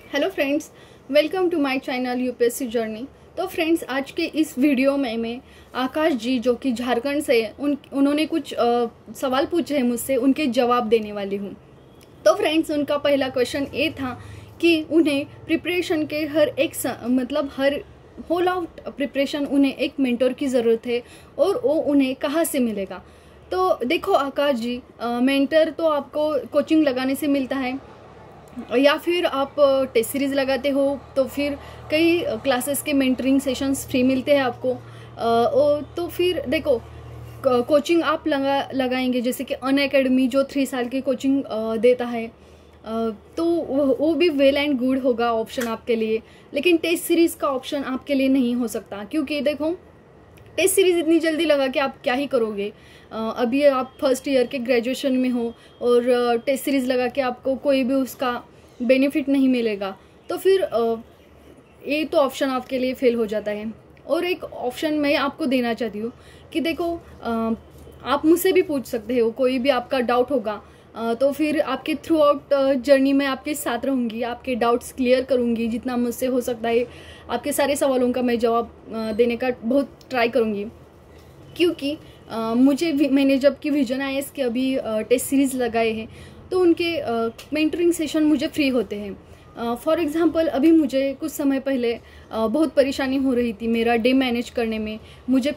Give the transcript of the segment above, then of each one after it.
Hello friends, welcome to my channel UPSC journey. तो friends, आज के इस वीडियो में मैं आकाश जी जो कि झारखंड से उन्होंने कुछ सवाल पूछे हैं मुझसे, उनके जवाब देने वाली हूँ। तो फ्रेंड्स, उनका पहला क्वेश्चन ये था कि उन्हें प्रिपरेशन के हर होल आउट प्रिपरेशन उन्हें एक मेंटर की ज़रूरत है और वो उन्हें कहाँ से मिलेगा। तो देखो आकाश जी, मेंटर तो आपको कोचिंग लगाने से मिलता है या फिर आप टेस्ट सीरीज़ लगाते हो तो फिर कई क्लासेस के मेंटरिंग सेशंस फ्री मिलते हैं आपको। तो फिर देखो, कोचिंग आप लगाएंगे जैसे कि अनअकैडमी जो 3 साल की कोचिंग देता है, तो वो भी वेल एंड गुड होगा ऑप्शन आपके लिए। लेकिन टेस्ट सीरीज़ का ऑप्शन आपके लिए नहीं हो सकता, क्योंकि देखो टेस्ट सीरीज़ इतनी जल्दी लगा कि आप क्या ही करोगे। अभी आप फर्स्ट ईयर के ग्रेजुएशन में हो और टेस्ट सीरीज़ लगा के आपको कोई भी उसका बेनिफिट नहीं मिलेगा, तो फिर ये तो ऑप्शन आपके लिए फेल हो जाता है। और एक ऑप्शन मैं आपको देना चाहती हूँ कि देखो, आप मुझसे भी पूछ सकते हो, कोई भी आपका डाउट होगा तो फिर आपके थ्रू आउट जर्नी में आपके साथ रहूँगी, आपके डाउट्स क्लियर करूँगी जितना मुझसे हो सकता है। आपके सारे सवालों का मैं जवाब देने का बहुत ट्राई करूँगी, क्योंकि मैंने जबकि विजन आईएएस के अभी टेस्ट सीरीज़ लगाए हैं तो उनके मेंटरिंग सेशन मुझे फ्री होते हैं। फॉर एग्ज़ाम्पल, अभी मुझे कुछ समय पहले बहुत परेशानी हो रही थी मेरा डे मैनेज करने में। मुझे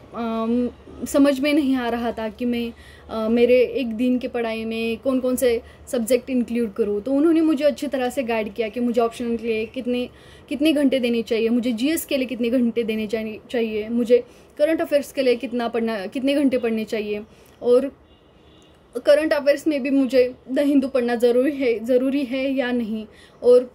समझ में नहीं आ रहा था कि मैं मेरे एक दिन के पढ़ाई में कौन कौन से सब्जेक्ट इंक्लूड करूँ। तो उन्होंने मुझे अच्छी तरह से गाइड किया कि मुझे ऑप्शनल के लिए कितने घंटे देने चाहिए, मुझे जीएस के लिए कितने घंटे देने चाहिए, मुझे करंट अफेयर्स के लिए कितने घंटे पढ़ने चाहिए, और करंट अफेयर्स में भी मुझे द हिंदू पढ़ना ज़रूरी है या नहीं, और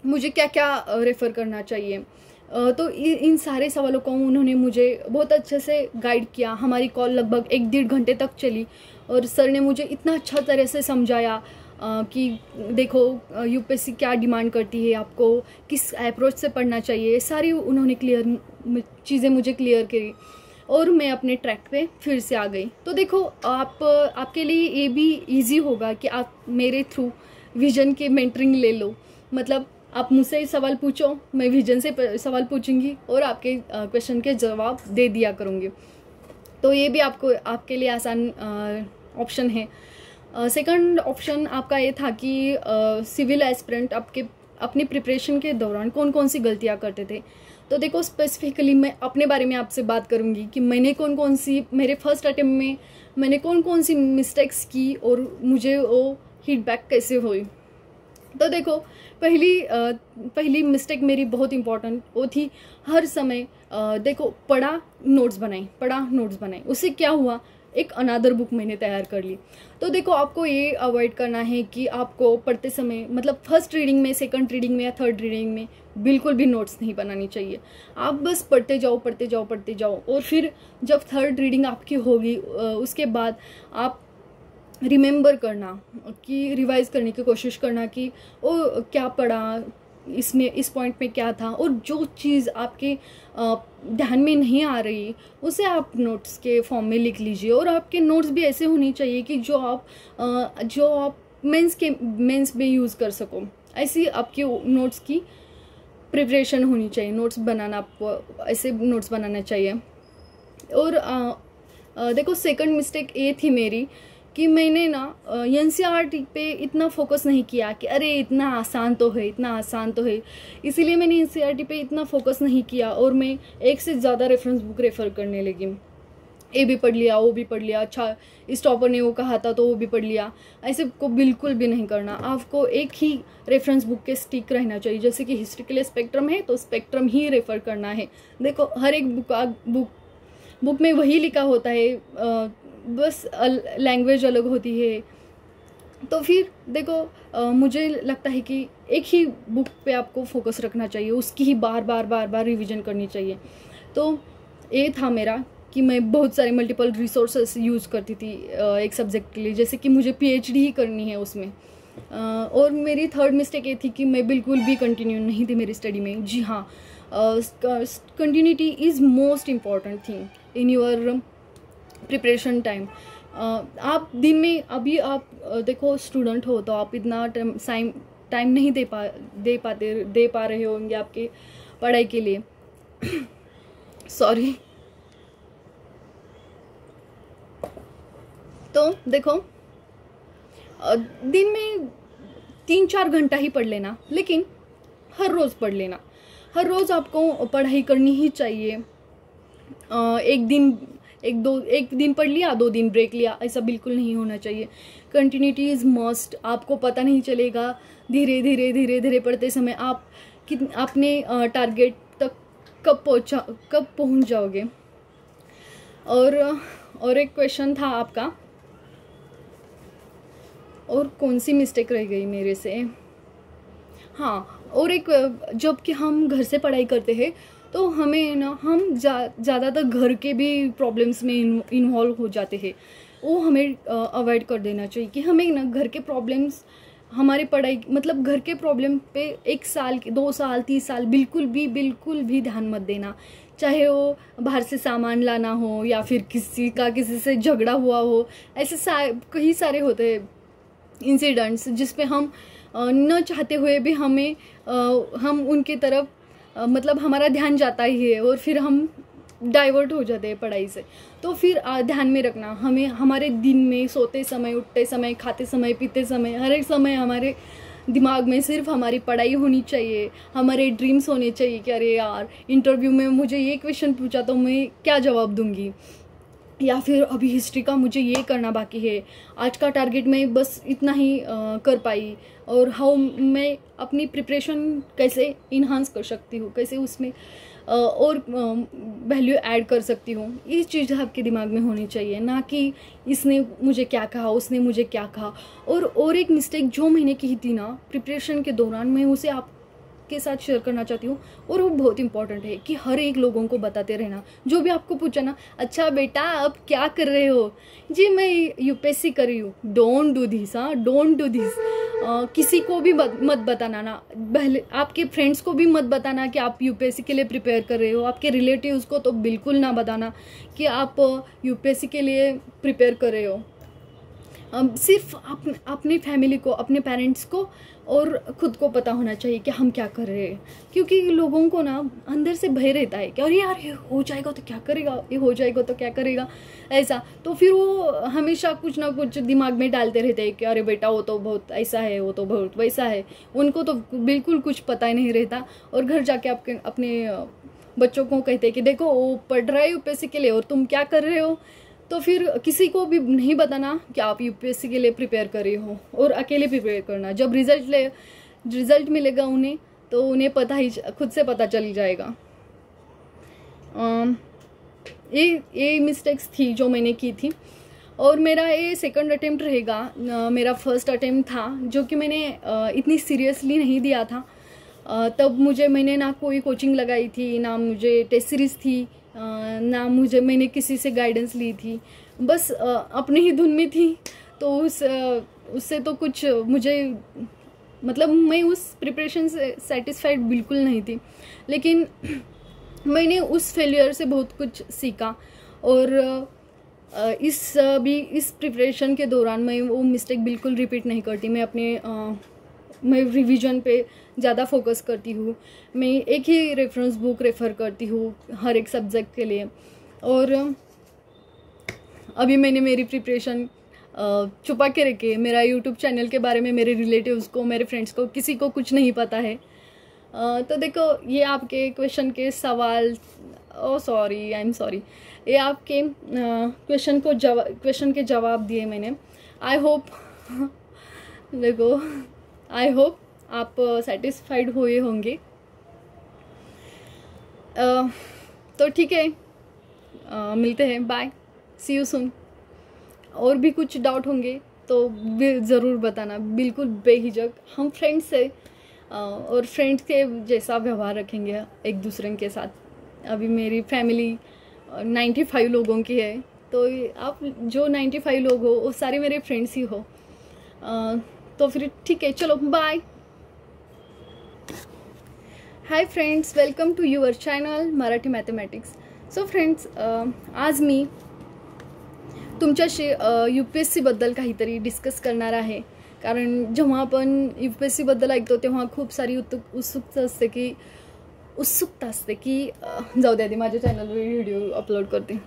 मुझे क्या क्या रेफ़र करना चाहिए। तो इन सारे सवालों को उन्होंने मुझे बहुत अच्छे से गाइड किया। हमारी कॉल लगभग 1-1.5 घंटे तक चली और सर ने मुझे इतना अच्छा तरह से समझाया कि देखो यूपीएससी क्या डिमांड करती है, आपको किस अप्रोच से पढ़ना चाहिए। सारी उन्होंने चीज़ें मुझे क्लियर करी और मैं अपने ट्रैक पे फिर से आ गई। तो देखो, आपके लिए ये भी इजी होगा कि आप मेरे थ्रू विजन के मेंटरिंग ले लो। मतलब आप मुझसे सवाल पूछो, मैं विजन से सवाल पूछूंगी और आपके क्वेश्चन के जवाब दे दिया करूँगी। तो ये भी आपके लिए आसान ऑप्शन है। सेकंड ऑप्शन आपका ये था कि सिविल एस्पिरेंट अपनी प्रिपरेशन के दौरान कौन कौन सी गलतियाँ करते थे। तो देखो, स्पेसिफिकली मैं अपने बारे में आपसे बात करूँगी कि मेरे फर्स्ट अटेम्प्ट में मैंने कौन कौन सी मिस्टेक्स की और मुझे वो हिट बैक कैसे हुई। तो देखो, पहली मिस्टेक मेरी बहुत इंपॉर्टेंट वो थी, हर समय देखो पढ़ा नोट्स बनाई। उससे क्या हुआ, एक अनादर बुक मैंने तैयार कर ली। तो देखो, आपको ये अवॉइड करना है कि आपको पढ़ते समय, मतलब फर्स्ट रीडिंग में, सेकंड रीडिंग में या थर्ड रीडिंग में बिल्कुल भी नोट्स नहीं बनानी चाहिए। आप बस पढ़ते जाओ और फिर जब थर्ड रीडिंग आपकी होगी उसके बाद आप रिमेंबर करना कि रिवाइज करने की कोशिश करना कि वो क्या पढ़ा, इसमें इस पॉइंट में क्या था, और जो चीज़ आपके ध्यान में नहीं आ रही उसे आप नोट्स के फॉर्म में लिख लीजिए। और आपके नोट्स भी ऐसे होने चाहिए कि जो आप मेंस में यूज़ कर सको। ऐसी आपके नोट्स की प्रिपरेशन होनी चाहिए। आपको ऐसे नोट्स बनाना चाहिए। और देखो, सेकंड मिस्टेक ये थी मेरी कि मैंने ना एनसीईआरटी पे इतना फोकस नहीं किया कि अरे इतना आसान तो है, इसीलिए मैंने एनसीईआरटी पे इतना फोकस नहीं किया और मैं एक से ज़्यादा रेफरेंस बुक रेफ़र करने लगी। ये भी पढ़ लिया, वो भी पढ़ लिया, अच्छा इस टॉपर ने वो कहा था तो वो भी पढ़ लिया। ऐसे को बिल्कुल भी नहीं करना। आपको एक ही रेफरेंस बुक के स्टिक रहना चाहिए। जैसे कि हिस्ट्री के लिए स्पेक्ट्रम है तो स्पेक्ट्रम ही रेफ़र करना है। देखो, हर एक बुक में वही लिखा होता है, बस लैंग्वेज अलग होती है। तो फिर देखो, मुझे लगता है कि एक ही बुक पे आपको फोकस रखना चाहिए, उसकी ही बार बार रिवीजन करनी चाहिए। तो ये था मेरा कि मैं बहुत सारे मल्टीपल रिसोर्सेस यूज़ करती थी एक सब्जेक्ट के लिए, जैसे कि मुझे पीएचडी ही करनी है उसमें। और मेरी थर्ड मिस्टेक ये थी कि मैं बिल्कुल भी कंटिन्यू नहीं थी मेरी स्टडी में। जी हाँ, continuity is most important thing in your preparation time. आप दिन में, अभी आप देखो स्टूडेंट हो तो आप इतना टाइम नहीं दे पा रहे होंगे आपके पढ़ाई के लिए। सॉरी। तो देखो, दिन में 3-4 घंटा ही पढ़ लेना, लेकिन हर रोज़ पढ़ लेना। हर रोज़ आपको पढ़ाई करनी ही चाहिए। एक दिन पढ़ लिया, 2 दिन ब्रेक लिया, ऐसा बिल्कुल नहीं होना चाहिए। Continuity is must. आपको पता नहीं चलेगा धीरे धीरे पढ़ते समय आप अपने टारगेट तक कब पहुंच जाओगे। और एक क्वेश्चन था आपका, और कौन सी मिस्टेक रह गई मेरे से? हाँ, और एक, जब कि हम घर से पढ़ाई करते हैं तो हमें ना, हम ज़्यादातर घर के भी प्रॉब्लम्स में इन्वॉल्व हो जाते हैं। वो हमें अवॉइड कर देना चाहिए कि हमें ना घर के प्रॉब्लम्स, हमारी पढ़ाई मतलब घर के प्रॉब्लम पे 1 साल 2 साल 3 साल बिल्कुल भी ध्यान मत देना। चाहे वो बाहर से सामान लाना हो या फिर किसी से झगड़ा हुआ हो, ऐसे कई सारे होते हैं इंसिडेंट्स जिसपे हम न चाहते हुए भी हम उनके तरफ मतलब हमारा ध्यान जाता ही है और फिर हम डाइवर्ट हो जाते हैं पढ़ाई से। तो फिर ध्यान में रखना, हमें हमारे दिन में सोते समय, उठते समय, खाते समय, पीते समय, हर एक समय हमारे दिमाग में सिर्फ हमारी पढ़ाई होनी चाहिए। हमारे ड्रीम्स होने चाहिए कि अरे यार, इंटरव्यू में मुझे ये क्वेश्चन पूछा तो मैं क्या जवाब दूंगी, या फिर अभी हिस्ट्री का मुझे ये करना बाकी है, आज का टारगेट मैं बस इतना ही कर पाई, और हाउ मैं अपनी प्रिपरेशन कैसे इन्हांस कर सकती हूँ, कैसे उसमें और वैल्यू ऐड कर सकती हूँ। ये चीज़ आपके दिमाग में होनी चाहिए, ना कि इसने मुझे क्या कहा, उसने मुझे क्या कहा। और एक मिस्टेक जो मैंने की थी ना प्रिपरेशन के दौरान, मैं उसे आपके साथ शेयर करना चाहती हूँ, और वो बहुत इंपॉर्टेंट है कि हर एक लोगों को बताते रहना। जो भी आपको पूछा ना, अच्छा बेटा अब क्या कर रहे हो, जी मैं यूपीएससी कर रही हूँ, don't do this, don't do this. किसी को भी मत बताना ना, पहले आपके फ्रेंड्स को भी मत बताना कि आप यूपीएससी के लिए प्रिपेयर कर रहे हो। आपके रिलेटिव्स को तो बिल्कुल ना बताना कि आप यूपीएससी के लिए प्रिपेयर कर रहे हो। सिर्फ अपनी फैमिली को, अपने पेरेंट्स को और खुद को पता होना चाहिए कि हम क्या कर रहे हैं। क्योंकि लोगों को ना अंदर से भय रहता है कि अरे यार ये हो जाएगा तो क्या करेगा, ये हो जाएगा तो क्या करेगा, ऐसा। तो फिर वो हमेशा कुछ ना कुछ दिमाग में डालते रहते हैं कि अरे बेटा वो तो बहुत ऐसा है, वो तो बहुत वैसा है। उनको तो बिल्कुल कुछ पता ही नहीं रहता, और घर जाके अपने बच्चों को कहते हैं कि देखो वो पढ़ रहा है यूपीएससी के लिए और तुम क्या कर रहे हो। तो फिर किसी को भी नहीं बताना कि आप यूपीएससी के लिए प्रिपेयर कर रहे हो, और अकेले प्रिपेयर करना। जब रिजल्ट मिलेगा उन्हें, तो उन्हें खुद से पता चल जाएगा। ये मिस्टेक्स थी जो मैंने की थी, और मेरा ये सेकंड अटेम्प्ट रहेगा। मेरा फर्स्ट अटेम्प्ट था जो कि मैंने इतनी सीरियसली नहीं दिया था। तब मैंने ना कोई कोचिंग लगाई थी, ना मुझे टेस्ट सीरीज थी, ना मैंने किसी से गाइडेंस ली थी, बस अपनी ही धुन में थी। तो उससे तो कुछ मुझे मतलब मैं उस प्रिपरेशन से सेटिस्फाइड बिल्कुल नहीं थी। लेकिन मैंने उस फेलियर से बहुत कुछ सीखा, और इस प्रिपरेशन के दौरान मैं वो मिस्टेक बिल्कुल रिपीट नहीं करती। मैं रिवीजन पे ज़्यादा फोकस करती हूँ। मैं एक ही रेफरेंस बुक रेफ़र करती हूँ हर एक सब्जेक्ट के लिए। और अभी मैंने मेरी प्रिपरेशन छुपा के रखी है। मेरा यूट्यूब चैनल के बारे में मेरे रिलेटिव्स को, मेरे फ्रेंड्स को, किसी को कुछ नहीं पता है। तो देखो, ये आपके क्वेश्चन के सवाल, आई एम सॉरी, ये आपके क्वेश्चन के जवाब दिए मैंने। आई होप आप सेटिस्फाइड हुए होंगे। तो ठीक है, मिलते हैं, बाय, सी यू सून। और भी कुछ डाउट होंगे तो ज़रूर बताना, बिल्कुल बेहिचक। हम फ्रेंड्स से और फ्रेंड्स के जैसा व्यवहार रखेंगे एक दूसरे के साथ। अभी मेरी फैमिली 95 लोगों की है, तो आप जो 95 लोग हो वो सारे मेरे फ्रेंड्स ही हो। तो फिर ठीक है, चलो bye. Hi friends, welcome to your channel Marathi mathematics. So friends, आज मी तुमच्याशी UPSC बद्दल काहीतरी डिस्कस करणार आहे। कारण जेव्हा आपण UPSCबद्दल ऐकतो तेव्हा खूप सारी उत्सुकता असते की जाऊ द्या, आधी माझ्या चॅनलवर व्हिडिओ अपलोड करते.